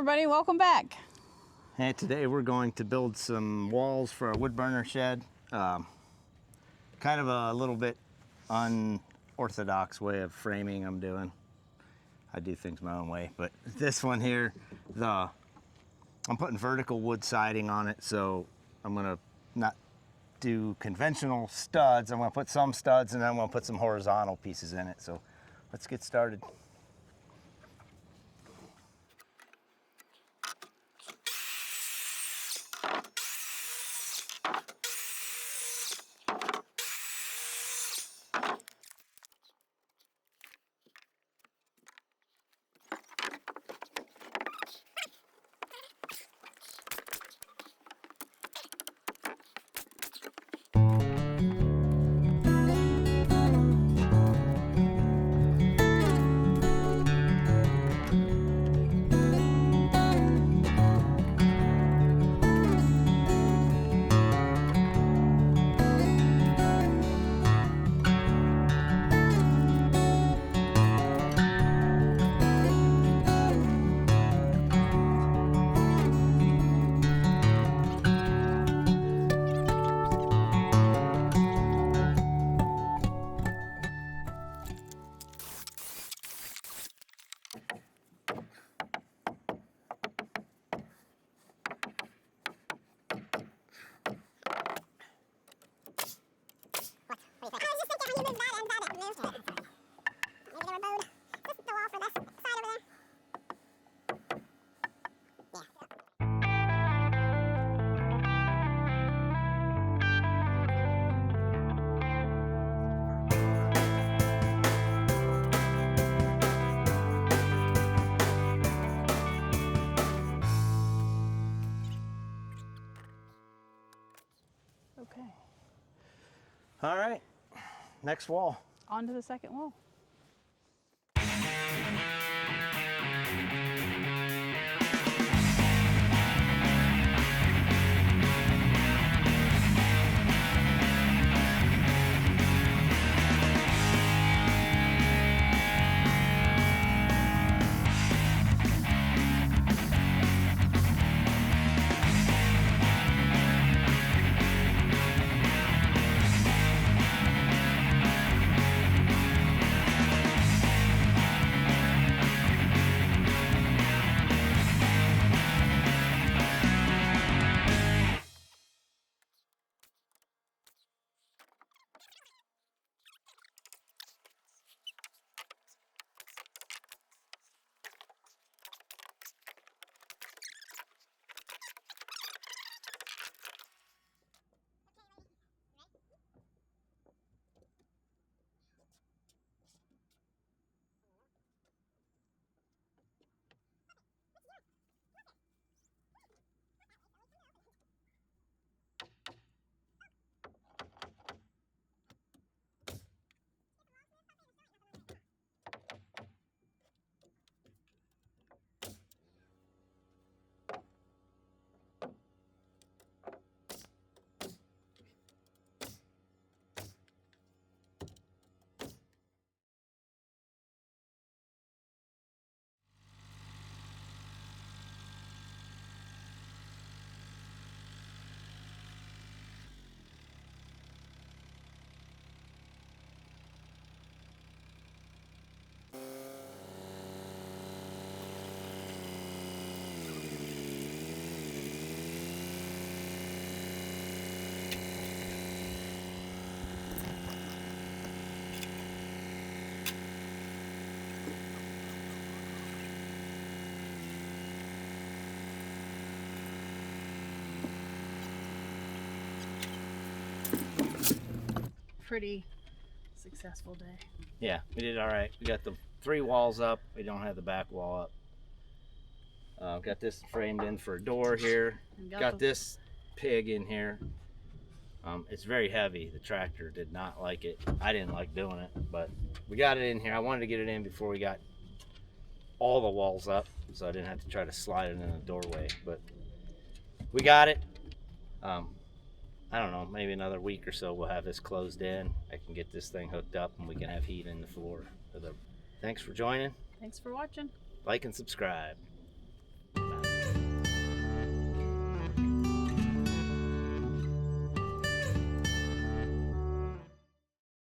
everybody, welcome back. Hey, today we're going to build some walls for a Woodburner shed. Kind of a little bit unorthodox way of framing I'm doing. I do things my own way, but this one here, I'm putting vertical wood siding on it, so I'm gonna not do conventional studs. I'm gonna put some studs and then I'm gonna put some horizontal pieces in it. So let's get started. Okay, All right, next wall. on to the second wall. Pretty successful day. Yeah, we did all right. We got the 3 walls up. We don't have the back wall up. Got this framed in for a door here. Got this pig in here. It's very heavy. The tractor did not like it. I didn't like doing it, but we got it in here. I wanted to get it in before we got all the walls up, so I didn't have to try to slide it in the doorway, but we got it. I don't know, maybe another week or so we'll have this closed in. I can get this thing hooked up and we can have heat in the floor. Thanks for joining. Thanks for watching. Like and subscribe.